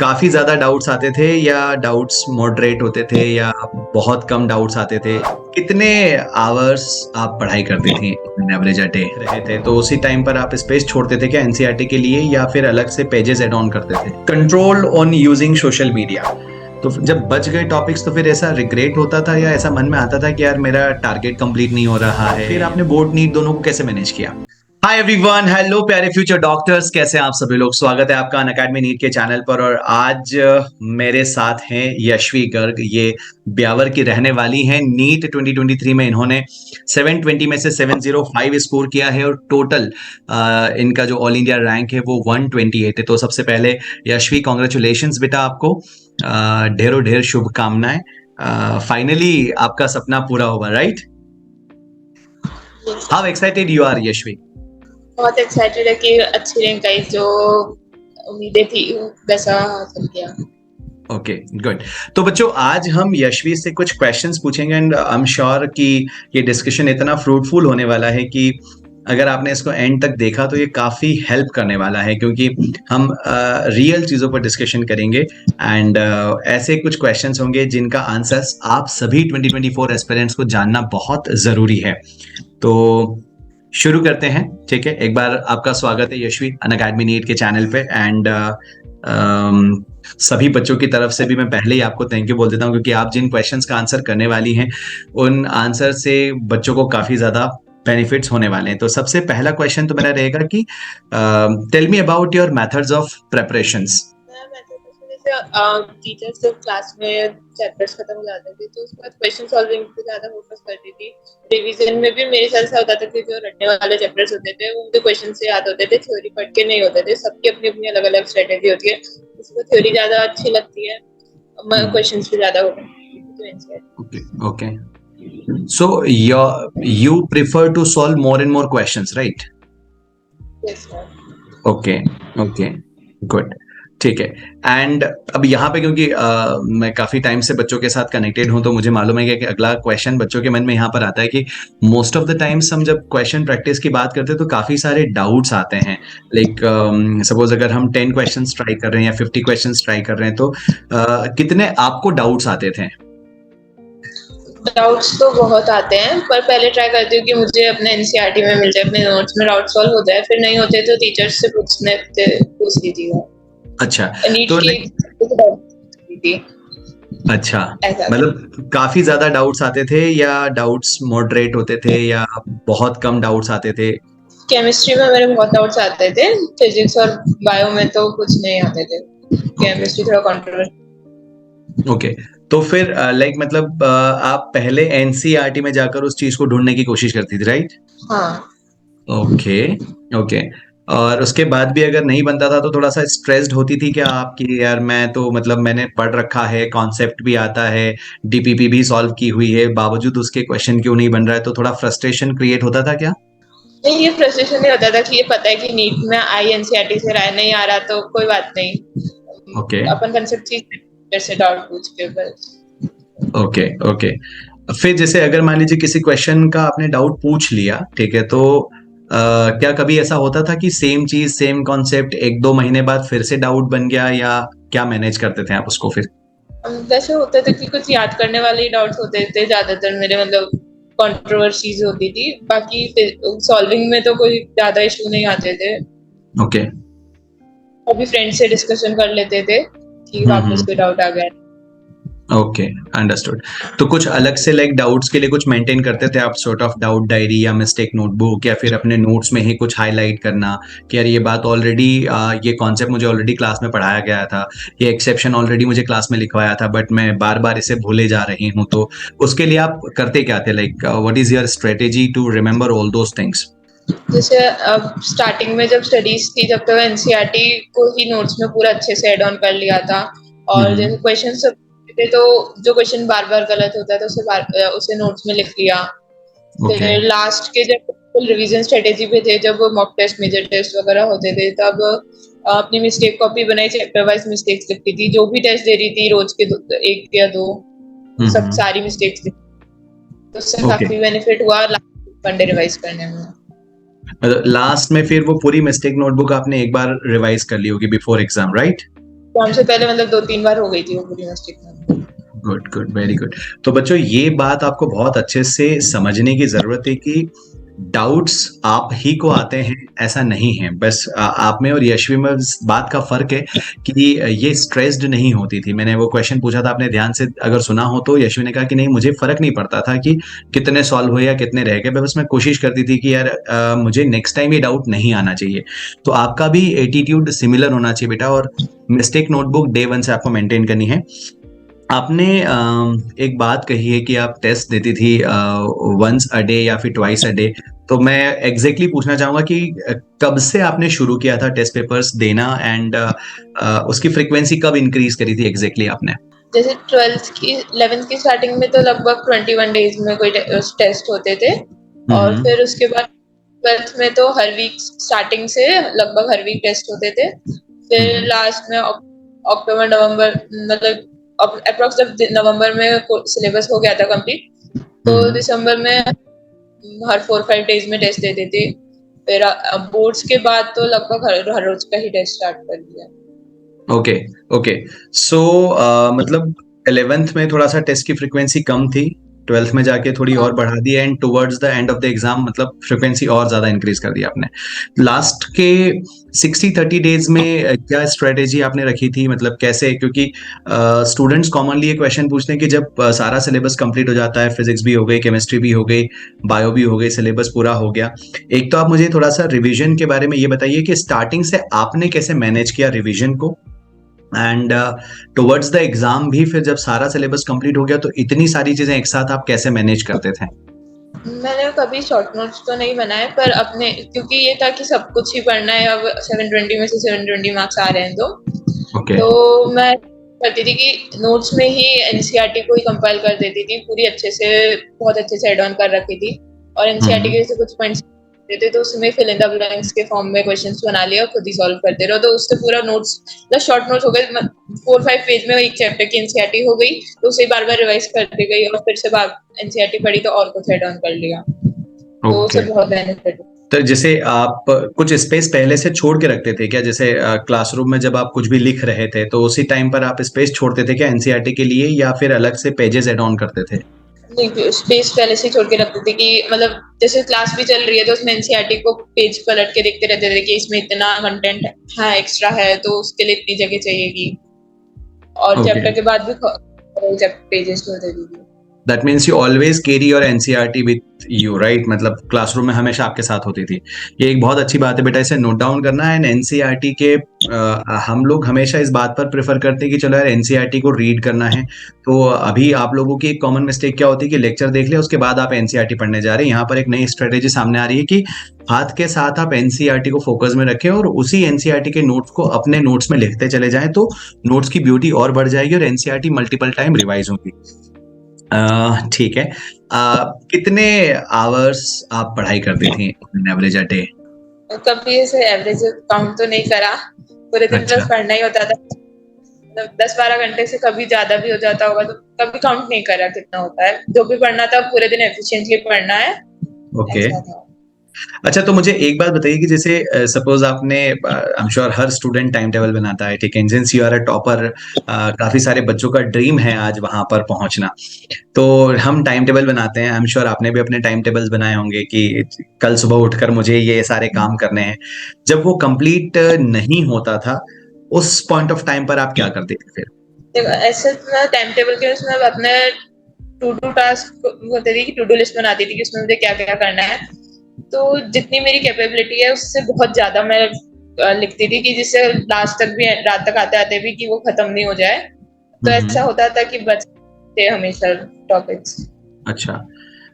काफी ज्यादा डाउट्स आते थे या डाउट्स मॉडरेट होते थे या बहुत कम डाउट्स आते थे? कितने आवर्स आप पढ़ाई करती थी एवरेज अ डे रहे थे? तो उसी टाइम पर आप स्पेस छोड़ते थे क्या एनसीईआरटी के लिए या फिर अलग से पेजेस ऐड ऑन करते थे? Control on using social media, तो जब बच गए टॉपिक्स तो फिर ऐसा रिग्रेट होता था या ऐसा मन में आता था कि यार मेरा टारगेट कंप्लीट नहीं हो रहा है? फिर आपने बोर्ड नीट दोनों को कैसे मैनेज किया? हाय एवरीवन, हेलो प्यारे फ्यूचर डॉक्टर्स, कैसे हैं आप सभी लोग? स्वागत है आपका अनअकैडमी नीट के चैनल पर। और आज मेरे साथ हैं यशवी गर्ग। ये ब्यावर की रहने वाली हैं। नीट 2023 में इन्होंने 720 में से 705 स्कोर किया है और टोटल इनका जो ऑल इंडिया रैंक है वो 128 है। तो सबसे पहले यशवी, कॉन्ग्रेचुलेशंस बेटा आपको। ढेरों ढेर शुभकामनाएं। फाइनली आपका सपना पूरा होगा, right? How excited you are Yashvi? बहुत एक्साइटेड है कि अच्छी रैंक आई, जो उम्मीदें थी वैसा हासिल किया। Okay, good. तो बच्चों, आज हम यशवी से कुछ क्वेश्चंस पूछेंगे एंड आई एम श्योर कि ये डिस्कशन इतना फ्रूटफुल होने वाला है कि अगर आपने इसको एंड तक देखा तो ये काफी हेल्प करने वाला है, क्योंकि हम रियल चीजों पर डिस्कशन करेंगे एंड ऐसे कुछ क्वेश्चंस होंगे जिनका आंसर्स आप सभी 2024 एस्पिरेंट्स को जानना बहुत जरूरी है। तो शुरू करते हैं, ठीक है? एक बार आपका स्वागत है यशवी अनअकैडमी नीट के चैनल पे एंड सभी बच्चों की तरफ से भी मैं पहले ही आपको थैंक यू बोल देता हूँ, क्योंकि आप जिन क्वेश्चंस का आंसर करने वाली हैं उन आंसर से बच्चों को काफी ज्यादा बेनिफिट्स होने वाले हैं। तो सबसे पहला क्वेश्चन तो मेरा रहेगा कि tell me about your methods of preparations. Teachers जब क्लास में चैप्टर्स खत्म हो जाते थे तो उसके बाद क्वेश्चन सॉल्विंग पे ज्यादा फोकस करती थी। रिवीजन में भी मेरे साथ ऐसा होता था कि जो रटने वाले चैप्टर्स होते थे उनके क्वेश्चन से याद होते थे, थ्योरी पढ़ के नहीं होते थे। सबकी अपनी अपनी अलग अलग स्ट्रेटेजी होती है, किसी को थ्योरी ज्यादा अच्छी लगती है, क्वेश्चन भी ज्यादा होते हैं। Okay, okay. So you prefer to solve more and more questions, right? Yes, sir. Okay, okay, good. ठीक है। एंड अब यहाँ पे क्योंकि मैं काफी टाइम से बच्चों के साथ कनेक्टेड हूँ तो मुझे मालूम है कि अगला क्वेश्चन बच्चों के मन में यहाँ पर आता है कि मोस्ट ऑफ द टाइम्स हम जब क्वेश्चन प्रैक्टिस की बात करते हैं तो काफी सारे डाउट्स आते हैं। लाइक सपोज अगर हम 10 क्वेश्चंस ट्राई कर रहे हैं या 50 क्वेश्चंस ट्राई कर रहे हैं तो कितने आपको डाउट्स आते थे? डाउट्स तो बहुत आते हैं, पर पहले ट्राई करती हूँ कि मुझे अपने एनसीईआरटी में मिल जाए, अपने नोट्स में डाउट सॉल्व हो जाए। फिर नहीं होते तो टीचर्स से पूछ लीजिएगा। अच्छा, नीट तो की अच्छा, ऐसा मतलब काफी ज्यादा डाउट्स आते थे या डाउट्स मॉडरेट होते थे या बहुत कम डाउट्स आते थे? केमिस्ट्री में मेरे बहुत डाउट्स आते थे, फिजिक्स और बायो में तो कुछ नहीं आते थे। केमिस्ट्री थोड़ा कंट्रोवर्शियल। ओके, तो फिर लाइक मतलब आप पहले एनसीईआरटी में जाकर उस चीज को ढूंढने की कोशिश करती थी, राइट? हाँ। Okay, okay. और उसके बाद भी अगर नहीं बनता था तो थोड़ा सा स्ट्रेस्ड होती थी क्या आपकी? यार मैं तो मतलब मैंने पढ़ रखा है, कॉन्सेप्ट भी आता है, डीपीपी भी सॉल्व की हुई है, बावजूद उसके क्वेश्चन क्यों नहीं बन रहा है? तो थोड़ा फ्रस्ट्रेशन क्रिएट होता था क्या? नहीं, ये फ्रस्ट्रेशन नहीं होता था कि ये पता है कि नीट में आई एनसीईआरटी से राय नहीं आ रहा तो कोई बात नहीं। ओके, अपन कंसेप्ट चीज से डाउट पूछ के बस। Okay, okay. फिर जैसे अगर मान लीजिए किसी क्वेश्चन का आपने डाउट पूछ लिया, ठीक है, तो क्या कभी ऐसा होता था कि सेम चीज सेम कॉन्सेप्ट एक दो महीने बाद फिर से डाउट बन गया, या क्या मैनेज करते थे आप उसको फिर? वैसे होता था कि कुछ याद करने वाले ही डाउट्स होते थे ज्यादातर मेरे, मतलब कंट्रोवर्सीज होती थी। बाकी सॉल्विंग में तो कोई ज्यादा इशू नहीं आते थे। ओके। अभी फ्रेंड से डिस्कशन कर लेते थे कि वापस कोई डाउट आ गया। Okay, understood. तो कुछ अलग से लाइक डाउट्स के लिए कुछ मेंटेन करते थे आप, सॉर्ट ऑफ डाउट डायरी या मिस्टेक नोटबुक, या फिर अपने नोट्स में ही कुछ हाईलाइट करना कि यार ये बात ऑलरेडी, ये कॉन्सेप्ट मुझे ऑलरेडी क्लास में पढ़ाया गया था, ये एक्सेप्शन ऑलरेडी मुझे क्लास में लिखवाया था, बट मैं बार बार इसे भूले जा रही हूँ? तो उसके लिए आप करते क्या थे? Like what is your strategy to remember all those things? जैसे अब स्टार्टिंग में जब स्टडीज थी जब तो एनसीईआरटी को ही नोट्स में पूरा अच्छे से ऐड ऑन कर लिया था। और जैसे क्वेश्चन थे तो जो क्वेश्चन बार बार गलत होता था उसे नोट्स में लिख लिया। फिर लास्ट के जब फुल रिवीजन स्ट्रेटेजी पे थे, जब मॉक टेस्ट मेजर टेस्ट वगैरह होते थे, तब अपनी मिस्टेक कॉपी बनाई, चैप्टर वाइज मिस्टेक्स लिखती थी। जो भी टेस्ट दे रही थी रोज के एक या दो, सब सारी मिस्टेक्स लिखती, तो उससे काफी बेनिफिट हुआ वनडे रिवाइज करने में। लास्ट में फिर वो पूरी मिस्टेक नोटबुक आपने एक बार रिवाइज कर ली होगी बिफोर एग्जाम, राइट? एग्जाम से पहले मतलब 2-3 बार हो गई थी वो पूरी mistake. Good good, very good. तो बच्चों ये बात आपको बहुत अच्छे से समझने की जरूरत है कि डाउट्स आप ही को आते हैं ऐसा नहीं है। बस आप में और यशवी में इस बात का फर्क है कि ये स्ट्रेस्ड नहीं होती थी। मैंने वो क्वेश्चन पूछा था, आपने ध्यान से अगर सुना हो तो यशवी ने कहा कि नहीं मुझे फर्क नहीं पड़ता था कि कितने सॉल्व हुए या कितने रह गए, बस मैं कोशिश करती थी कि यार मुझे नेक्स्ट टाइम ये डाउट नहीं आना चाहिए। तो आपका भी एटीट्यूड सिमिलर होना चाहिए बेटा, और मिस्टेक नोटबुक डे 1 से आपको मेंटेन करनी है। आपने एक बात कही है कि आप टेस्ट देती थी वंस अ डे या फिर ट्वाइस अ डे। तो मैं एग्जैक्टली पूछना चाहूंगा कि कब से आपने शुरू किया था टेस्ट पेपर्स देना, एंड उसकी फ्रीक्वेंसी कब इंक्रीज करी थी एग्जैक्टली आपने? जैसे 12th की 11th की स्टार्टिंग में तो लगभग 21 डेज में कोई टेस्ट होते थे, और हम्म। फिर उसके बाद 12th में तो हर वीक स्टार्टिंग से लगभग हर वीक टेस्ट होते थे। फिर लास्ट में अक्टूबर नवंबर मतलब अप्रोक्स जब नवंबर में सिलेबस हो गया था कंप्लीट, तो दिसंबर में हर 4-5 डेज में टेस्ट देते थे। फिर बोर्ड्स के बाद तो लगभग हर रोज का ही टेस्ट स्टार्ट कर दिया। Okay okay. सो मतलब 11th में थोड़ा सा टेस्ट की फ्रीक्वेंसी कम थी, 12th में जाके थोड़ी और बढ़ा दी, and towards the end of the exam मतलब फ्रीक्वेंसी और ज्यादा इंक्रीज कर दिया आपने। लास्ट के 60-30 डेज में क्या स्ट्रेटेजी आपने रखी थी, मतलब कैसे? क्योंकि स्टूडेंट्स कॉमनली ये क्वेश्चन पूछते हैं कि जब सारा सिलेबस कंप्लीट हो जाता है, फिजिक्स भी हो गई, केमिस्ट्री भी हो गई, बायो भी हो गई, सिलेबस पूरा हो गया, एक तो आप मुझे थोड़ा सा रिवीजन के बारे में ये बताइए कि स्टार्टिंग से आपने कैसे मैनेज किया रिवीजन को, एंड टुवर्ड्स द एग्जाम भी फिर जब सारा सिलेबस कंप्लीट हो गया तो इतनी सारी चीजें एक साथ आप कैसे मैनेज करते थे? मैंने कभी शॉर्ट नोट्स तो नहीं बनाए, पर अपने क्योंकि ये था कि सब कुछ ही पढ़ना है, अब 720 में से 720 मार्क्स आ रहे हैं ओके। तो मैं करती थी कि नोट्स में ही एनसीईआरटी को ही कंपाइल कर देती थी पूरी अच्छे से, बहुत अच्छे से एड ऑन कर रखी थी, और एनसीईआरटी के जैसे कुछ पॉइंट्स देते तो उसमें फिल इन द ब्लैंक्स के फॉर्म में क्वेश्चंस बना लिया, खुद ही सॉल्व करते रहो, तो उससे पूरा नोट्स मतलब शॉर्ट नोट्स हो गए 4-5 पेज में एक चैप्टर की एनसीईआरटी हो गई, तो उसे बार बार रिवाइज करते गई और फिर से एनसीईआरटी पढ़ी तो और कुछ एड ऑन कर लिया, तो ओके। उससे बहुत बेनिफिट। तो जैसे आप कुछ स्पेस पहले से छोड़ के रखते थे क्या? जैसे क्लासरूम में जब आप कुछ भी लिख रहे थे तो उसी टाइम पर आप स्पेस छोड़ते थे क्या एनसीईआरटी के लिए, या फिर अलग से पेजेस ऐड ऑन करते थे? नहीं, स्पेस पहले से छोड़ के रखते थे कि मतलब जैसे क्लास भी चल रही है तो उसमें एनसीईआरटी को पेज पलट के देखते रहते थे कि इसमें इतना कंटेंट है, एक्स्ट्रा है, तो उसके लिए इतनी जगह चाहिएगी, और ओके। चैप्टर के बाद भी पेजेस छोड़ देती थी। That means you always carry your NCERT with you, right? मतलब क्लासरूम में हमेशा आपके साथ होती थी। ये एक बहुत अच्छी बात है बेटा, इसे नोट डाउन करना है। एनसीईआरटी के हम लोग हमेशा इस बात पर प्रेफर करते हैं कि चलो यार एनसीईआरटी को रीड करना है। तो अभी आप लोगों की एक कॉमन मिस्टेक क्या होती है कि लेक्चर देख ले उसके बाद आप एनसीईआरटी पढ़ने जा रहे हैं। यहाँ पर एक नई स्ट्रेटेजी सामने आ रही है कि हाथ के साथ आप एनसीईआरटी को फोकस में रखें और उसी एनसीईआरटी के नोट्स को अपने नोट्स में लिखते चले जाएं, तो नोट्स की ब्यूटी और बढ़ जाएगी और एनसीईआरटी मल्टीपल टाइम रिवाइज होगी। ठीक है। कितने आवर्स आप पढ़ाई करती थी एवरेज अ डे? कभी ऐसे एवरेज काउंट तो नहीं करा, पूरे दिन अच्छा। बस पढ़ना ही होता था, मतलब 10-12 घंटे से कभी ज्यादा भी हो जाता होगा, तो कभी काउंट नहीं करा कितना होता है, जो भी पढ़ना था पूरे दिन एफिशिएंटली पढ़ना है, ओके। ऐसा था। अच्छा, तो मुझे एक बात बताइए कि जैसे सपोज आपने, आई एम श्योर हर स्टूडेंट टाइम टेबल बनाता है, ठीक है? Since you are a topper, काफी सारे बच्चों का ड्रीम है आज वहां पर पहुंचना। तो हम टाइम टेबल बनाते हैं, आई एम श्योर आपने भी अपने टाइम टेबल्स बनाए होंगे कि कल सुबह उठकर मुझे ये सारे काम करने हैं। जब वो कंप्लीट नहीं होता था उस पॉइंट ऑफ टाइम पर आप क्या करते थे फिर? देखो ऐसे मैं टाइम टेबल के उसमें अपने टू डू टास्क होते थे कि टू डू लिस्ट बनाती थी कि उसमें मुझे क्या क्या करना है, तो जितनी मेरी कैपेबिलिटी है उससे बहुत ज्यादा मैं लिखती थी कि जिससे लास्ट तक भी, रात तक आते आते भी कि वो खत्म नहीं हो जाए, तो ऐसा होता था कि बचते हमेशा टॉपिक्स। अच्छा,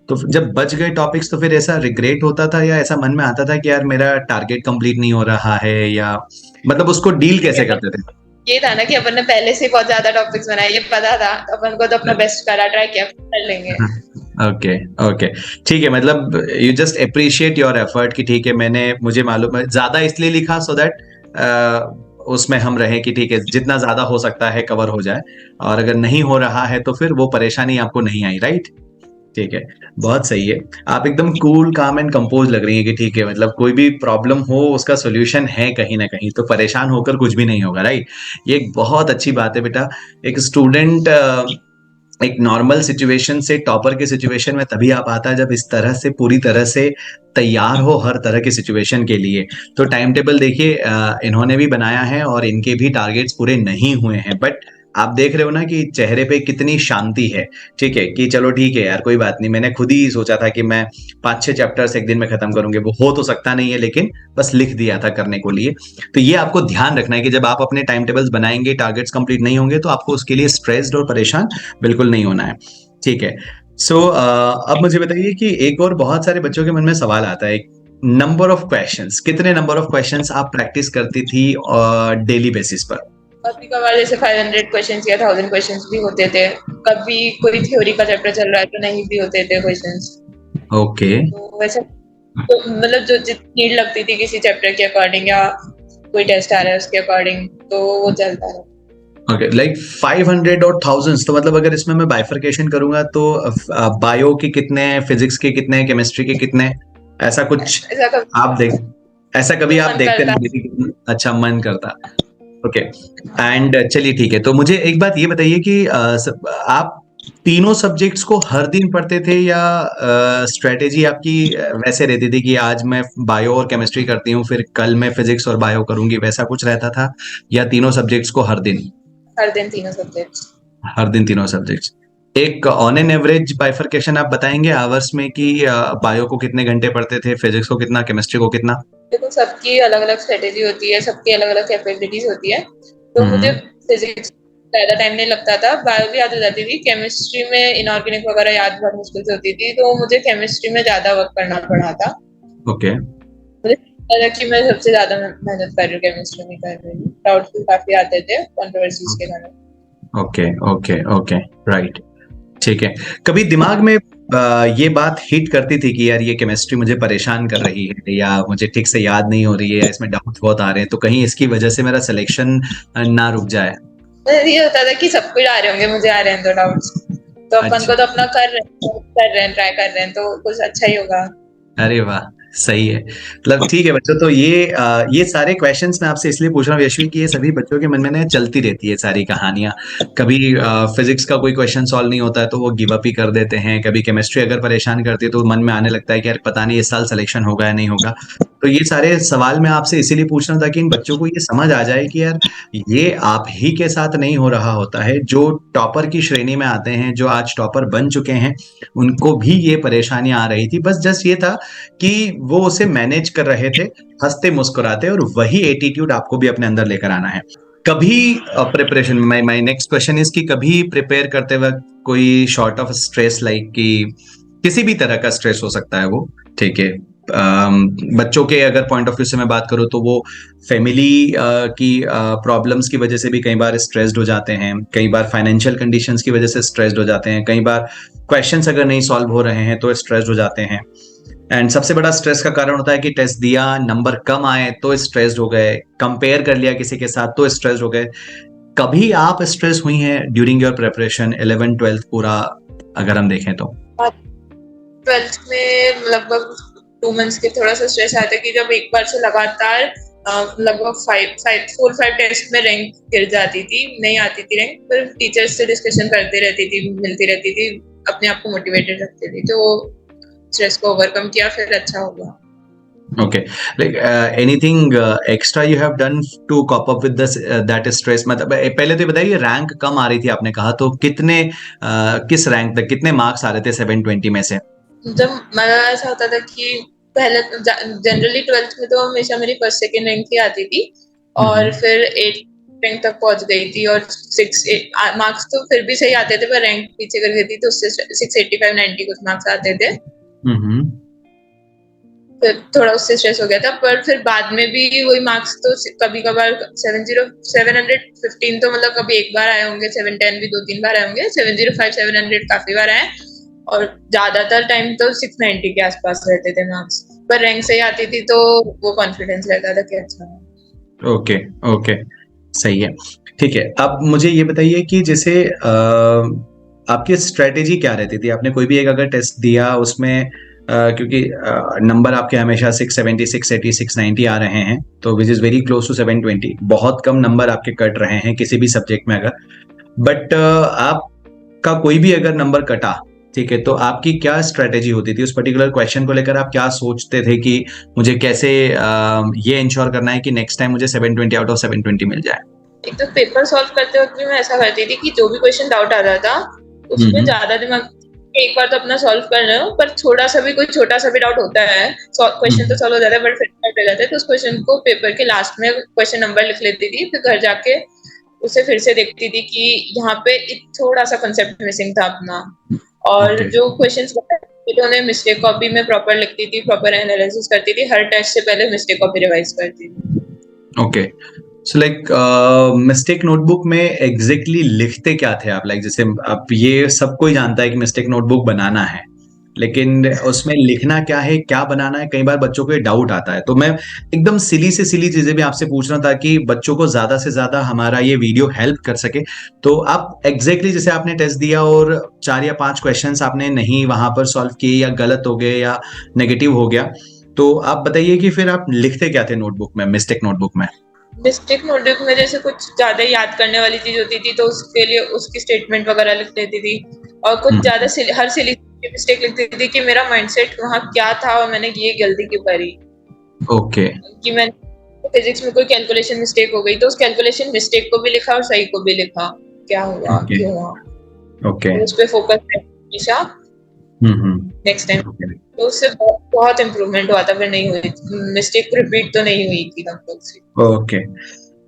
तो जब बच गए टॉपिक्स तो फिर ऐसा रिग्रेट होता था या ऐसा मन में आता था कि यार मेरा टारगेट कंप्लीट नहीं हो रहा है, या मतलब उसको डील कैसे करते थे? ये था ना कि अपन ने पहले से बहुत ज्यादा टॉपिक्स बनाए, ये पता था, तो अपन को तो अपना बेस्ट करा, ट्राई किया, कर लेंगे। ओके ओके, ठीक है। मतलब you just appreciate your effort कि ठीक है, मुझे मालूम है ज्यादा इसलिए लिखा सो दैट उसमें हम रहे कि ठीक है जितना ज्यादा हो सकता है कवर हो जाए, और अगर नहीं हो रहा है तो फिर वो परेशानी आपको नहीं आई, राइट? ठीक है, बहुत सही है। आप एकदम कूल, काम एंड कंपोज़ लग रही हैं कि ठीक है, मतलब कोई भी प्रॉब्लम हो उसका सॉल्यूशन है कहीं न कहीं, तो परेशान होकर कुछ भी नहीं होगा, राइट? ये एक बहुत अच्छी बात है बेटा। एक स्टूडेंट एक नॉर्मल सिचुएशन से टॉपर के सिचुएशन में तभी आ पाता है जब इस तरह से पूरी तरह से तैयार हो हर तरह की सिचुएशन के लिए। तो टाइम टेबल देखिए इन्होंने भी बनाया है और इनके भी टारगेट्स पूरे नहीं हुए हैं, बट आप देख रहे हो ना कि चेहरे पे कितनी शांति है। ठीक है कि चलो ठीक है यार, कोई बात नहीं, मैंने खुद ही सोचा था कि मैं 5-6 चैप्टर्स एक दिन में खत्म करूंगे, वो हो तो सकता नहीं है लेकिन बस लिख दिया था करने को लिए। तो ये आपको ध्यान रखना है कि जब आप अपने टाइम टेबल्स बनाएंगे, टारगेट्स कंप्लीट नहीं होंगे, तो आपको उसके लिए स्ट्रेस्ड और परेशान बिल्कुल नहीं होना है। ठीक है। सो अब मुझे बताइए कि एक और बहुत सारे बच्चों के मन में सवाल आता है, नंबर ऑफ क्वेश्चंस, कितने नंबर ऑफ क्वेश्चंस आप प्रैक्टिस करती थी डेली बेसिस पर? कभी कभार जैसे 500 क्वेश्चंस या 1000 क्वेश्चंस भी होते थे। कभी कोई थ्योरी का चैप्टर चल रहा है तो नहीं भी होते थे क्वेश्चंस। ओके। तो वैसे तो मतलब जो जितनी नीड लगती थी किसी चैप्टर के अकॉर्डिंग या कोई टेस्ट आ रहा है उसके अकॉर्डिंग, तो वो चलता रहा। ओके, लाइक 500 और थाउजेंड्स, तो मतलब अगर इसमें मैं बाइफरकेशन करूंगा तो बायो के कितने, फिजिक्स के कितने, केमिस्ट्री के कितने, ऐसा कुछ ऐसा कभी आप देख, ऐसा कभी आप मन देखते करता। नहीं थे कि अच्छा मन करता? ओके। एंड चलिए ठीक है, तो मुझे एक बात ये बताइए कि आप तीनों सब्जेक्ट्स को हर दिन पढ़ते थे या स्ट्रेटेजी आपकी वैसे रहती थी कि आज मैं बायो और केमिस्ट्री करती हूँ, फिर कल मैं फिजिक्स और बायो करूंगी, वैसा कुछ रहता था, या तीनों सब्जेक्ट्स को हर दिन? हर दिन तीनों सब्जेक्ट्स। हर दिन तीनों सब्जेक्ट्स। एक ऑन एन एवरेज बाइफरकेशन आप बताएंगे आवर्स में कि बायो को कितने घंटे पढ़ते थे, फिजिक्स को कितना, केमिस्ट्री को कितना? देखो सबकी अलग अलग स्ट्रेटेजी होती है, सबकी अलग अलग कैपेबिलिटीज होती है। तो मुझे हम्म। फिजिक्स ज्यादा टाइम नहीं लगता था, बायो भी याद हो जाती थी। केमिस्ट्री में इनऑर्गेनिक वगैरह याद बहुत मुश्किल से होती थी, तो मुझे केमिस्ट्री में ज्यादा वर्क करना पड़ा था। ओके। मुझे लगता था कि मैं सबसे ज्यादा मेहनत कर रही हूँ, केमिस्ट्री में कर रही हूँ। डाउट्स भी काफी आते थे कंट्रोवर्सीज के कारण। Okay okay okay, right. ठीक है। कभी दिमाग में ये बात हिट करती थी कि यार ये केमिस्ट्री मुझे परेशान कर रही है, या मुझे ठीक से याद नहीं हो रही है, या इसमें डाउट्स बहुत आ रहे हैं, तो कहीं इसकी वजह से मेरा सिलेक्शन ना रुक जाए? मुझे ये होता था कि सब कुछ आ रहे होंगे, मुझे आ रहे हैं तो डाउट्स, तो अपन अच्छा। को तो अपना कर रहे हैं, ट्राई कर रहे हैं, तो कुछ अच्छा ही होगा। अरे वाह! सही है। मतलब ठीक है बच्चों, तो ये सारे क्वेश्चंस मैं आपसे इसलिए पूछ रहा हूँ यशवी कि ये सभी बच्चों के मन में ना चलती रहती है सारी कहानियाँ। कभी फिज़िक्स का कोई क्वेश्चन सॉल्व नहीं होता है तो वो गिव अप ही कर देते हैं। कभी केमिस्ट्री अगर परेशान करती है तो मन में आने लगता है कि यार पता नहीं इस साल सिलेक्शन होगा या नहीं होगा। तो ये सारे सवाल मैं आपसे इसीलिए पूछ रहा हूँ ताकि इन बच्चों को ये समझ आ जाए कि यार ये आप ही के साथ नहीं हो रहा होता है। जो टॉपर की श्रेणी में आते हैं, जो आज टॉपर बन चुके हैं, उनको भी ये परेशानियाँ आ रही थी। बस जस्ट ये था कि वो उसे मैनेज कर रहे थे, हंसते मुस्कुराते, और वही एटीट्यूड आपको भी अपने अंदर लेकर आना है। कभी प्रिपरेशन में, माय नेक्स्ट क्वेश्चन इज कि कभी प्रिपेयर करते वक्त कोई शॉर्ट ऑफ स्ट्रेस, लाइक कि किसी भी तरह का स्ट्रेस हो सकता है वो, ठीक है, बच्चों के अगर पॉइंट ऑफ व्यू से मैं बात करूँ तो वो फैमिली की प्रॉब्लम्स की वजह से भी कई बार स्ट्रेस्ड हो जाते हैं, कई बार फाइनेंशियल कंडीशंस की वजह से स्ट्रेस्ड हो जाते हैं, कई बार क्वेश्चंस अगर नहीं सॉल्व हो रहे हैं तो स्ट्रेस्ड हो जाते हैं। एंड सबसे बड़ा स्ट्रेस का कारण होता है कि टेस्ट दिया, नंबर कम आए तो स्ट्रेस्ड हो गए, कंपेयर कर लिया किसी के साथ तो स्ट्रेस्ड हो गए। कभी आप स्ट्रेस हुई हैं ड्यूरिंग योर प्रिपरेशन, 11 12 पूरा अगर हम देखें तो? 12th में लगभग 2 मंथ्स के थोड़ा सा स्ट्रेस आता है कि जब एक बार से लगातार लगभग 4-5 टेस्ट में रैंक गिर जाती थी, नहीं आती थी रैंक, फिर टीचर्स से डिस्कशन करते रहती थी, मिलती रहती थी, अपने आप को मोटिवेटेड रखती थी, तो स्ट्रेस को ओवरकम किया, फिर अच्छा हो गया। Okay, like anything extra you have done to cope up with this that stress? मतलब पहले तो ये बताइए, रैंक कम आ रही थी आपने कहा, तो कितने किस रैंक तक, कितने मार्क्स आ रहे थे 720 में से? जब मेरा ऐसा होता था कि पहले जनरली 12th में तो हमेशा मेरी फर्स्ट सेकेंड रैंक ही आती थी, और फिर 8 रैंक तक पहुंच गई थी, और 6 मार्क्स तो फिर भी सही आते थे, पर रैंक पीछे कर गई थी, तो उससे 685-90 कुछ मार्क्स आते थे। फिर थोड़ा उससे स्ट्रेस हो गया था, पर फिर बाद में भी वही मार्क्स, तो कभी कभार 715 तो मतलब कभी एक बार आए होंगे, 710 भी 2-3 बार आए होंगे, 705 700 काफी बार आए, और ज्यादातर टाइम तो 690 के आसपास रहते थे मार्क्स, पर रैंक सही आती थी तो वो कॉन्फिडेंस रहता था कि अच्छा है। ओके ओके, सही है। ठीक है, अब मुझे ये बताइए कि जैसे आपकी स्ट्रेटेजी क्या रहती थी? आपने कोई भी एक अगर टेस्ट दिया उसमें क्योंकि नंबर आपके हमेशा 670, 680, 690 आ रहे हैं, तो which is very close to 720, बहुत कम नंबर आपके कट रहे हैं किसी भी सब्जेक्ट में अगर, बट आपका कोई भी अगर नंबर कटा, ठीक है, तो आपकी क्या स्ट्रेटेजी होती थी उस पर्टिकुलर क्वेश्चन को लेकर? आप क्या सोचते थे कि मुझे कैसे ये इंश्योर करना है कि नेक्स्ट टाइम मुझे 720 आउट ऑफ 720 मिल जाए? एक तो पेपर सॉल्व करते वक्त भी मैं ऐसा करती थी कि जो भी क्वेश्चन डाउट आता था उसमें ज्यादा दिमाग, एक बार तो अपना सॉल्व कर रहे हो, पर थोड़ा सा भी कोई छोटा सा भी डाउट होता है, क्वेश्चन तो सॉल्व हो जाता है बट फिर डाउट हो जाता है, तो उस क्वेश्चन को पेपर के लास्ट में क्वेश्चन नंबर लिख लेती थी, फिर घर जाके उसे फिर से देखती थी कि यहाँ पे थोड़ा सा कंसेप्ट मिसिंग था अपना। और ओके जो क्वेश्चंस तो उन्हें मिस्टेक कॉपी में प्रॉपर लिखती थी, प्रॉपर एनालिसिस करती थी, हर टेस्ट से पहले मिस्टेक कॉपी रिवाइज करती थी। Okay, so like mistake notebook में एग्जैक्टली लिखते क्या थे आप? लाइक जैसे अब ये सब कोई जानता है कि मिस्टेक नोटबुक बनाना है, लेकिन उसमें लिखना क्या है, क्या बनाना है, कई बार बच्चों को ये डाउट आता है। तो मैं एकदम सिली से सिली चीजें भी आपसे पूछ रहा हूँ ताकि बच्चों को ज्यादा से ज्यादा हमारा ये वीडियो हेल्प कर सके। तो आप एग्जैक्टली जैसे आपने टेस्ट दिया और 4 या 5 क्वेश्चंस आपने नहीं वहां पर सॉल्व किए या गलत हो गए या नेगेटिव हो गया, तो आप बताइए कि फिर आप लिखते क्या थे नोटबुक में, मिस्टेक नोटबुक में? मिस्टेक नोटबुक में जैसे कुछ ज्यादा याद करने वाली चीज होती थी तो उसके लिए उसकी स्टेटमेंट वगैरह लिख लेती थी, और कुछ ज्यादा हर सिली मिस्टेक लिखती थी कि मेरा माइंडसेट वहाँ क्या था और मैंने ये गलती क्यों करी। ओके कि मैंने फिजिक्स में कोई कैलकुलेशन मिस्टेक हो गई तो उस कैलकुलेशन मिस्टेक को भी लिखा और सही को भी लिखा, क्या हुआ ओके क्यों हुआ, ओके तो उस पर फोकस है हमेशा नेक्स्ट टाइम। तो उससे बहुत इम्प्रूवमेंट हुआ था, फिर नहीं हुई मिस्टेक, रिपीट तो नहीं हुई थी तब तक से। Okay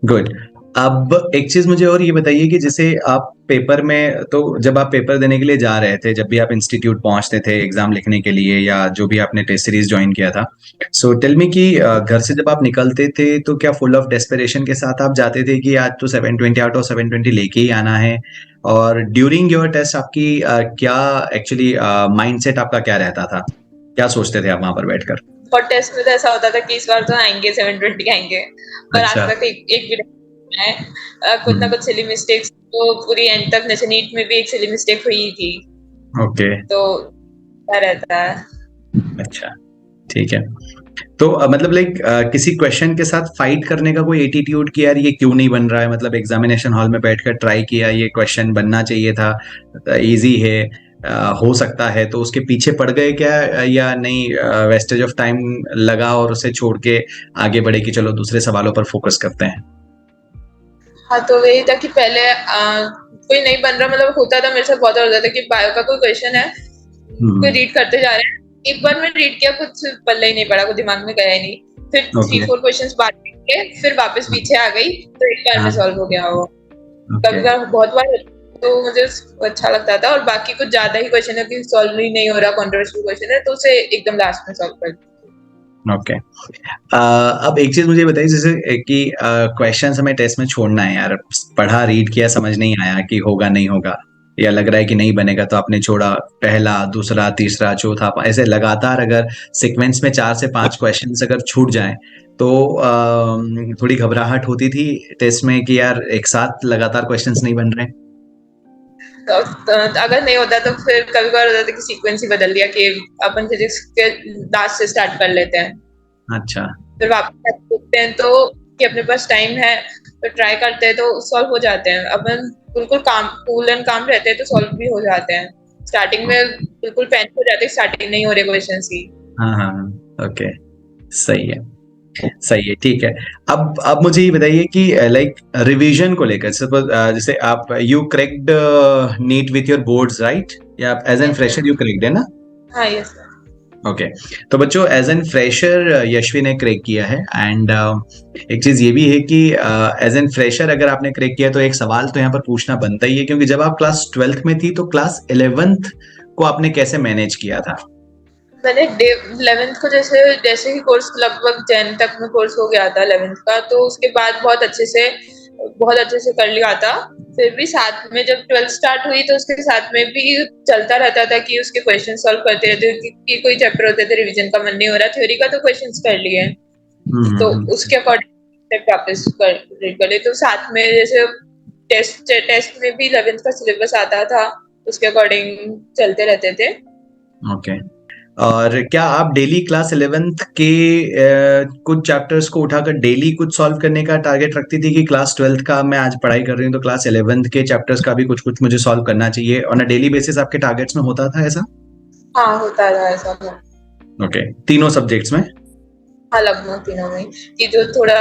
good. अब एक चीज मुझे और ये बताइए कि जैसे आप पेपर में, तो जब आप पेपर देने के लिए जा रहे थे, जब भी आप इंस्टीट्यूट पहुंचते थे एग्जाम लिखने के लिए या जो भी आपने टेस्ट सीरीज ज्वाइन किया था, सो टेल मी कि घर से जब आप निकलते थे तो क्या फुल ऑफ डेस्पिरेशन के साथ आप जाते थे कि आज तो 720 आउट ऑफ 720 लेके ही आना है? और ड्यूरिंग योर टेस्ट आपकी क्या एक्चुअली माइंडसेट आपका क्या रहता था? क्या सोचते थे आप वहां पर बैठकर? और टेस्ट में तो ऐसा होता था कि इस बार तो आएंगे 720 आएंगे, पर आज अच्छा। तक एक भी नहीं है। कुछ ना कुछ सिली मिस्टेक्स तो पूरी एंड तक, जैसे नीट में भी एक सिली मिस्टेक हुई थी, ओके तो क्या रहता है। अच्छा ठीक है। तो मतलब लाइक किसी क्वेश्चन के साथ फाइट करने का कोई एटीट्यूड कि यार ये क्यों नहीं बन रहा है, मतलब एग्जामिनेशन हॉल में बैठकर ट्राई किया, ये क्वेश्चन बनना चाहिए था, इजी है, हो सकता है, तो उसके पीछे पड़ गए क्या, या नहीं वेस्टेज ऑफ टाइम लगा और उसे छोड़ के आगे बढ़े कि चलो दूसरे सवालों पर फोकस करते हैं? हाँ, तो वही था कि पहले कोई नहीं बन रहा, मतलब होता था मेरे साथ बहुत बार होता था कि बायो का कोई क्वेश्चन है, कोई रीड करते जा रहे हैं, एक बार मैं रीड किया, कुछ पल्ले ही नहीं पड़ा, कुछ दिमाग में गया ही नहीं, फिर ओके 3-4 क्वेश्चंस बाद में फिर वापस पीछे आ गई, तो एक बार में हाँ सॉल्व हो गया वो। ओके कभी बार बहुत बार, तो मुझे अच्छा लगता था, और बाकी कुछ ज्यादा ही क्वेश्चन है कि सॉल्व ही नहीं हो रहा, कंट्रोवर्शियल क्वेश्चन है, तो उसे एकदम लास्ट में सॉल्व कर। ओके। अब एक चीज मुझे बताइए, जैसे कि क्वेश्चन हमें टेस्ट में छोड़ना है यार, पढ़ा रीड किया समझ नहीं आया कि होगा नहीं होगा, या लग रहा है कि नहीं बनेगा तो आपने छोड़ा, पहला दूसरा तीसरा चौथा ऐसे लगातार अगर सीक्वेंस में 4 से 5 क्वेश्चन अगर छूट जाए तो थोड़ी घबराहट होती थी टेस्ट में कि यार एक साथ लगातार क्वेश्चंस नहीं बन रहे? तो अगर नहीं होता तो फिर कभी बार होता था कि सीक्वेंस ही बदल दिया कि अपन फिजिक्स के लास्ट से स्टार्ट कर लेते हैं, अच्छा फिर वापस देखते हैं तो कि अपने पास टाइम है तो ट्राई करते हैं, तो सॉल्व हो जाते हैं, अपन बिल्कुल काम कूल एंड काम रहते हैं तो सॉल्व भी हो जाते हैं। स्टार्टिंग में बिल्कुल पैनिक हो जाते हैं, स्टार्टिंग नहीं हो रहे क्वेश्चन की। हाँ हाँ हाँ ओके सही है सही है ठीक है। अब मुझे ये बताइए कि लाइक रिवीजन को लेकर, सपोज जैसे आप you cracked NEET with your boards right, या आप as an Yes, sir. Fresher you cracked है ना? हाँ, यस सर। ओके तो बच्चों एज एन फ्रेशर यशवी ने क्रैक किया है, एंड एक चीज ये भी है कि एज एन फ्रेशर अगर आपने क्रैक किया तो एक सवाल तो यहाँ पर पूछना बनता ही है, क्योंकि जब आप क्लास 12th में थी तो क्लास 11th को आपने कैसे मैनेज किया था? मैंने 11th को जैसे जैसे ही कोर्स लगभग 10 तक में कोर्स हो गया था 11th का, तो उसके बाद बहुत अच्छे से कर लिया था। फिर भी साथ में जब 12th स्टार्ट हुई तो उसके साथ में भी चलता रहता था कि उसके क्वेश्चन सॉल्व करते रहते, कि कोई चैप्टर होते थे रिवीजन का मन नहीं हो रहा, थ्योरी का तो क्वेश्चंस कर लिए, तो उसके अकॉर्डिंग वापस रीड कर लिए, तो साथ में जैसे टेस्ट में भी 11th का सिलेबस आता था, उसके अकॉर्डिंग चलते रहते थे। ओके। और क्या आप डेली क्लास 11th के कुछ चैप्टर्स को उठाकर डेली कुछ सॉल्व करने का टारगेट रखती थी कि क्लास 12th का मैं आज पढ़ाई कर रही हूँ तो क्लास 11th के चैप्टर्स का भी कुछ कुछ मुझे सॉल्व करना चाहिए, ऑन अ डेली बेसिस आपके टारगेट्स में होता था ऐसा? हाँ, होता था ऐसा तो। ओके, तीनों सब्जेक्ट्स में? हाँ, लगभग तीनों में, कि जो थोड़ा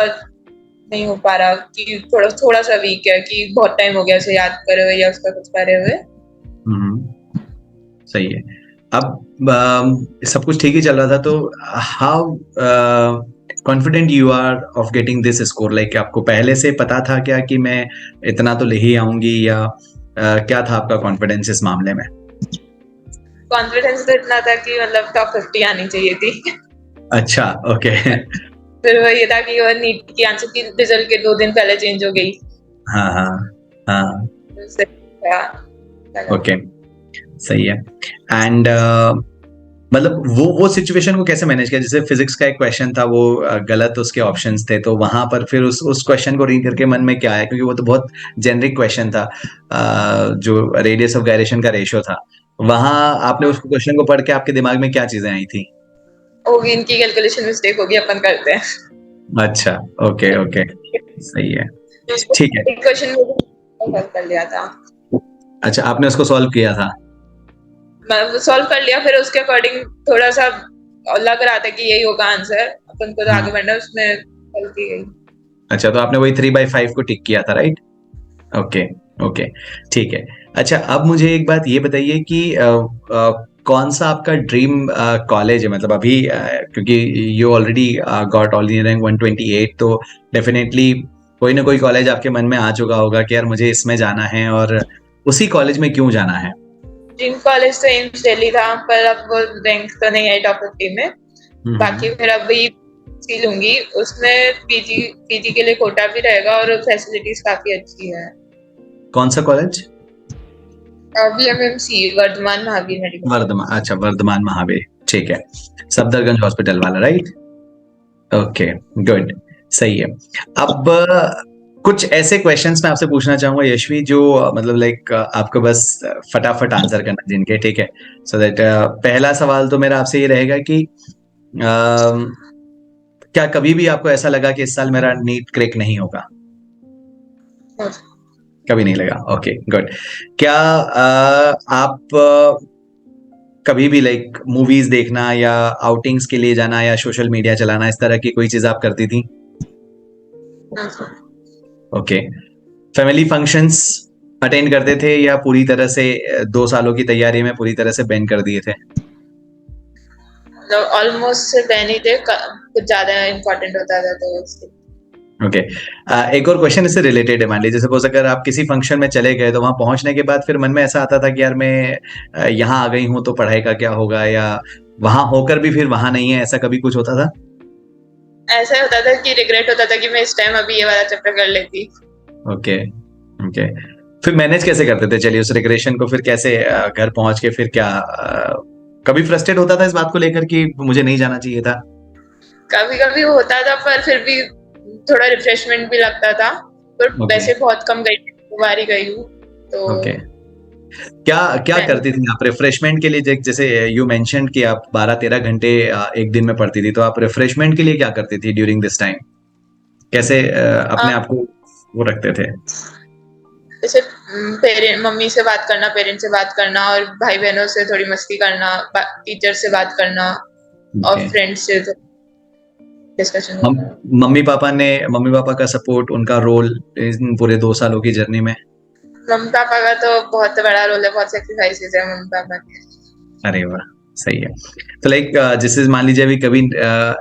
नहीं हो पा रहा, कि थोड़ा थोड़ा सा वीक है, कि बहुत टाइम हो गया उसे याद करे हुए या उसका कुछ करे हुए। हम्म, सही है। अब सब कुछ ठीक ही चल रहा था, तो how confident you are of getting this score? Like आपको पहले से पता था क्या कि मैं इतना तो ले ही आऊंगी, या क्या था आपका कॉन्फिडेंस इस मामले में? कॉन्फिडेंस तो इतना था कि मतलब टॉप 50 आनी चाहिए थी। अच्छा, ओके। फिर वो ये था कि वो नीट की आंसर की रिजल्ट के 2 दिन पहले चेंज हो गई। हाँ हाँ हाँ। तो उससे लगा। ओके, सही है। एंड मतलब वो सिचुएशन को कैसे मैनेज किया? जैसे फिजिक्स का एक क्वेश्चन था, वो गलत उसके ऑप्शंस थे, तो वहां पर फिर उस क्वेश्चन को रीड करके मन में क्या आया? क्योंकि वो तो बहुत जेनरिक क्वेश्चन था, जो रेडियस ऑफ गायरेशन का रेशियो था। वहां आपने उस क्वेश्चन को पढ़ के आपके दिमाग में क्या चीजें आई थी? होगी, इनकी कैलकुलेशन मिस्टेक होगी, अपन करते हैं। अच्छा, ओके ओके, सही है। तो उसको ठीक है। एक क्वेश्चन में सॉल्व कर लिया था। अच्छा, आपने उसको सॉल्व किया था? मैं सॉल्व कर लिया, फिर उसके अकॉर्डिंग थोड़ा सा लग रहा था कि यही होगा आंसर, अपन को तो आगे हाँ। बढ़ना, उसमें हेल्प की गई। अच्छा, तो आपने वही 3/5 को टिक किया था, राइट? ओके ओके, ठीक है। अच्छा, अब मुझे एक बात ये बताइए कि कौन सा आपका ड्रीम कॉलेज है? मतलब अभी क्योंकि you already got all engineering 128, तो डेफिनेटली कोई ना कोई कॉलेज आपके मन में आ चुका होगा कि यार मुझे इसमें जाना है, और उसी कॉलेज में क्यों जाना है? ड्रीम कॉलेज तो एम्स दिल्ली था, पर अब वो रैंक तो नहीं आई टॉप 50 में। बाकी हम्म। फिर अभी सी लूंगी, उसमें पीजी पीजी के लिए कोटा भी रहेगा और फैसिलिटीज काफी अच्छी है। कौन सा college? BMMC, Vardhman Mahavir medical college. Vardhman, अच्छा, वर्धमान महावीर, ठीक है। सफदरगंज हॉस्पिटल वाला, राइट? ओके, गुड, सही है। अब कुछ ऐसे क्वेश्चंस मैं आपसे पूछना चाहूंगा यशवी, जो मतलब लाइक आपको बस फटाफट आंसर करना जिनके, ठीक है? सो दैट पहला सवाल तो मेरा आपसे ये रहेगा कि क्या कभी भी आपको ऐसा लगा कि इस साल मेरा नीट क्रैक नहीं होगा? कभी नहीं लगा, ओके, गुड। क्या आप कभी भी लाइक मूवीज देखना या आउटिंग्स के लिए जाना या सोशल मीडिया चलाना, इस तरह की कोई चीज आप करती थी? ओके। फैमिली फंक्शंस अटेंड करते थे, या पूरी तरह से 2 सालों की तैयारी में पूरी तरह से बैन कर दिए थे? ऑलमोस्ट से बहन ही थे, कुछ ज्यादा इम्पोर्टेंट होता था तो ओके। एक और क्वेश्चन इससे रिलेटेड है। मान लीजिए सपोज अगर आप किसी फंक्शन में चले गए, तो वहां पहुंचने के बाद फिर मन में ऐसा आता था कि यार मैं यहाँ आ गई हूँ तो पढ़ाई का क्या होगा, या वहां होकर भी फिर वहां नहीं है, ऐसा कभी कुछ होता था? ऐसा होता था कि रिग्रेट होता था कि मैं इस टाइम अभी ये वाला चैप्टर कर लेती। Okay okay. फिर मैनेज कैसे करते थे? चलिए, उस रिग्रेशन को फिर कैसे घर पहुंच के फिर क्या कभी फ्रस्ट्रेट होता था इस बात को लेकर कि मुझे नहीं जाना चाहिए था? कभी कभी होता था, पर फिर भी थोड़ा रिफ्रेशमेंट भी लगता था। पर ओके वैसे बहुत कम गई, 2 बार ही गई हूँ तो। ओके। क्या क्या मैं करती थी आप रिफ्रेशमेंट के लिए? जैसे यू मेंशन्ड कि आप 12-13 घंटे एक दिन में पढ़ती थी, तो आप रिफ्रेशमेंट के लिए क्या करती थी ड्यूरिंग दिस टाइम? कैसे अ, अपने आप को वो रखते थे? जैसे पेरेंट मम्मी से बात करना, पेरेंट्स से बात करना, और भाई बहनों से थोड़ी मस्ती करना, टीचर से बात करना, और ओके। फ्रेंड्स से डिस्कशन मम, करना। मम्मी पापा का सपोर्ट, उनका रोल इन पूरे 2 सालों की जर्नी में? मम्मी पापा का तो बहुत बड़ा रोल है, बहुत सेक्रीफाइसेस है मम्मी पापा के। अरे वाह, सही है। तो लाइक जैसे मान लीजिए अभी कभी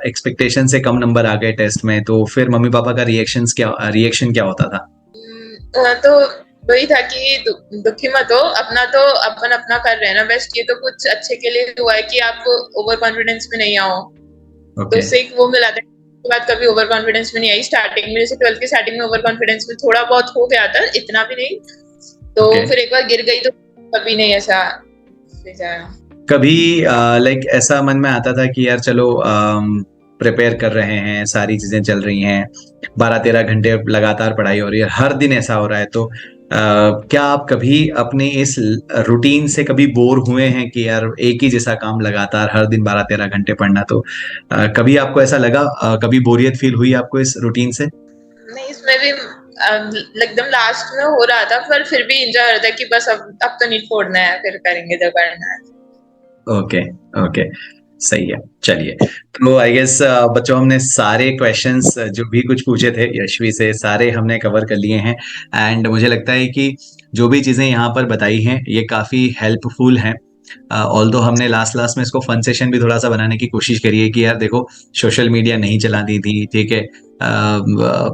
एक्सपेक्टेशन से कम नंबर आ गए टेस्ट में, तो फिर मम्मी पापा का रिएक्शन क्या होता था? तो वही था कि दुखी मत हो, अपना तो अपन अपना कर रहे हैं ना बेस्ट, ये तो कुछ अच्छे के लिए हुआ है कि आप ओवर कॉन्फिडेंस में नहीं आओ। तो ओके उससे एक वो मिला था, उसके बाद कभी ओवर कॉन्फिडेंस में नहीं आई। स्टार्टिंग में जैसे 12th की स्टार्टिंग में ओवर कॉन्फिडेंस में थोड़ा बहुत हो गया था, इतना भी नहीं। तो ओके। फिर एक बार गिर गई तो कभी नहीं ऐसा फिर जाया। कभी लाइक ऐसा मन में आता था कि यार चलो प्रिपेयर कर रहे हैं, सारी चीजें चल रही हैं, 12-13 घंटे लगातार पढ़ाई हो रही है, हर दिन ऐसा हो रहा है, तो क्या आप कभी अपने इस रूटीन से कभी बोर हुए हैं कि यार एक ही जैसा काम लगातार हर दिन 12-13 घंटे पढ़ना, तो कभी आपको ऐसा लगा, कभी बोरियत फील हुई आपको इस रूटीन से? नहीं, इसमें भी एकदम लास्ट में हो रहा था, पर फिर भी एंजॉय हो रहा था कि बस अब तो नहीं छोड़ना है, फिर करेंगे जब करना है। ओके, ओके, सही है। चलिए, तो आई गेस बच्चों हमने सारे क्वेश्चंस जो भी कुछ पूछे थे यशवी से, सारे हमने कवर कर लिए हैं। एंड मुझे लगता है कि जो भी चीज़ें यहाँ पर बताई हैं ये काफ़ी हेल्पफुल हैं। ऑल्दो हमने लास्ट लास्ट में इसको फन सेशन भी थोड़ा सा बनाने की कोशिश करी है कि यार देखो, सोशल मीडिया नहीं चलाती थी, ठीक है,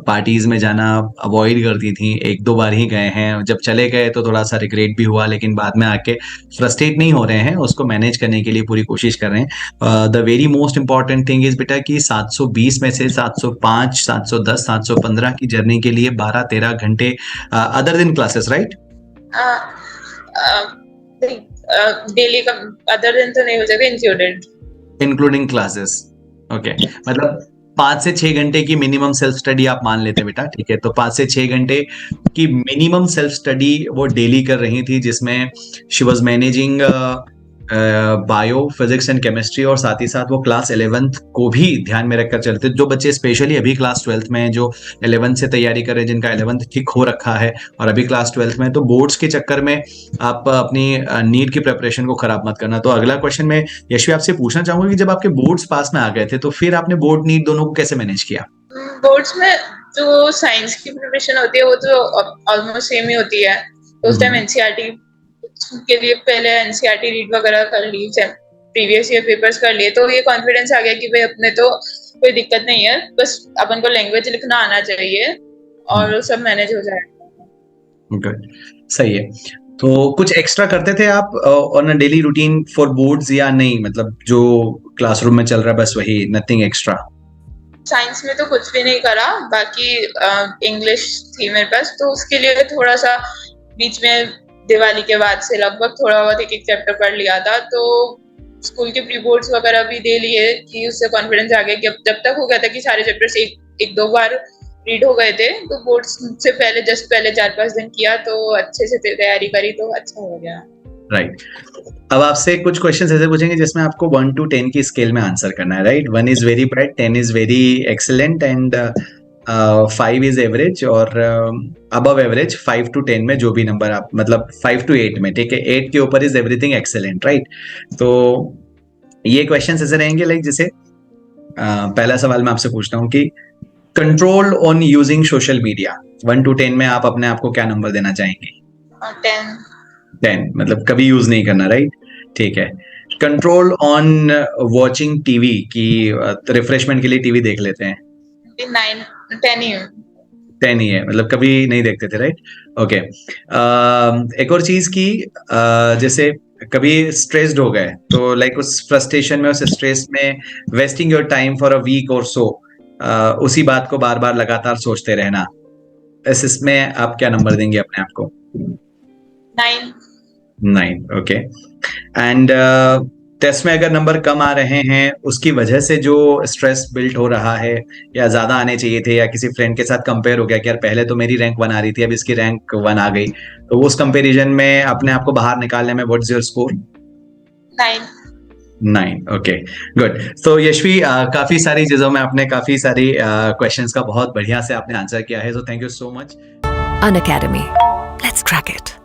पार्टीज में जाना अवॉइड करती थी, एक दो बार ही गए हैं, जब चले गए तो थोड़ा सा रिग्रेट भी हुआ, लेकिन बाद में आके फ्रस्ट्रेट नहीं हो रहे हैं, उसको मैनेज करने के लिए पूरी कोशिश कर रहे हैं। The very most important thing is बेटा कि 720 में से 705, 710, 715 की जर्नी के लिए 12-13 घंटे अदर दिन क्लासेस, राइट? डेली का अदर दिन तो नहीं हो जाएगा, इंक्लूडेड, इंक्लूडिंग क्लासेस। ओके, मतलब 5 से 6 घंटे की मिनिमम सेल्फ स्टडी आप मान लेते बेटा, ठीक है? तो 5 से 6 घंटे की मिनिमम सेल्फ स्टडी वो डेली कर रही थी, जिसमें she was managing bio, physics and chemistry, और साथ ही साथ वो क्लास 11th को भी ध्यान में रखकर चलते। जो बच्चे स्पेशली अभी क्लास 12th में हैं, जो 11th से तैयारी कर रहे हैं, जिनका 11th ठीक हो रखा है और अभी क्लास 12th में, तो बोर्ड्स के चक्कर में आप अपनी नीट की प्रिपरेशन को खराब मत करना। तो अगला क्वेश्चन मैं यशवी आपसे पूछना चाहूंगा कि जब आपके बोर्ड्स पास में आ गए थे तो फिर आपने बोर्ड नीट दोनों को कैसे मैनेज किया? बोर्ड्स में जो साइंस की प्रिपरेशन होती है वो तो ऑलमोस्ट सेम ही होती है, तो उस टाइम एनसीईआरटी के लिए पहले एनसीईआरटी रीड वगैरह कर ली, प्रीवियस ईयर पेपर्स कर लिए, तो ये कॉन्फिडेंस आ गया कि भाई अपने तो कोई दिक्कत नहीं है, बस अपन को लैंग्वेज लिखना आना चाहिए और सब मैनेज हो जाएगा। गुड, सही है। तो कुछ एक्स्ट्रा करते थे आप on a daily routine for boards या नहीं, मतलब जो क्लासरूम में चल रहा है बस वही, नथिंग एक्स्ट्रा? साइंस में तो कुछ भी नहीं करा, बाकी इंग्लिश थी मेरे पास, तो उसके लिए थोड़ा सा बीच में दिवाली के बाद से लगभग थोड़ा बहुत एक चैप्टर पढ़ लिया था, तो स्कूल के प्री बोर्ड्स वगैरह भी दे लिए कि उससे कॉन्फिडेंस आ गया कि अब जब तक हो गया था कि सारे चैप्टर्स एक दो बार रीड हो गए थे, तो बोर्ड्स से पहले जस्ट पहले 4-5 दिन किया तो अच्छे से तैयारी करी तो अच्छा हो गया। राइट, अब आपसे कुछ क्वेश्चंस ऐसे पूछेंगे जिसमें आपको 1 to 10 की स्केल में आंसर करना है, right? 1 is very bad, 10 is very excellent and 5 is average, और अबव एवरेज 5 to 10 में जो भी नंबर आप, मतलब 5 to 8 में, ठीक है? 8 के ऊपर इज एवरीथिंग एक्सीलेंट, राइट? तो ये क्वेश्चंस ऐसे रहेंगे, लाइक जैसे पहला सवाल मैं आपसे पूछता हूँ कि control on using social media, 1 to 10 में आप अपने आप को क्या नंबर देना चाहेंगे? 10, मतलब कभी यूज नहीं करना, राइट? ठीक है। कंट्रोल ऑन वॉचिंग टीवी, की रिफ्रेशमेंट के लिए टीवी देख लेते हैं, 10 ही 10 ही है, मतलब कभी नहीं देखते थे, राइट? ओके। एक और चीज की, जैसे कभी स्ट्रेस्ड हो गए तो लाइक उस फ्रस्ट्रेशन में, उस स्ट्रेस में wasting your time for a week और सो, उसी बात को बार बार लगातार सोचते रहना, इसमें आप क्या नंबर देंगे अपने आप को? 9, ओके। एंड टेस्ट में अगर नंबर कम आ रहे हैं, उसकी वजह से जो स्ट्रेस बिल्ड हो रहा है, या ज्यादा आने चाहिए थे, या किसी फ्रेंड के साथ कंपेयर हो गया कि यार पहले तो मेरी रैंक 1 आ रही थी, अब इसकी रैंक 1 आ गई, तो उस कंपैरिजन में अपने आप को बाहर निकालने में what's your score? 9, okay, good. तो यशवी, काफी सारी चीजों में आपने काफी सारी क्वेश्चंस का बहुत बढ़िया से आपने आंसर किया है, so thank you so much. Unacademy. Let's crack it.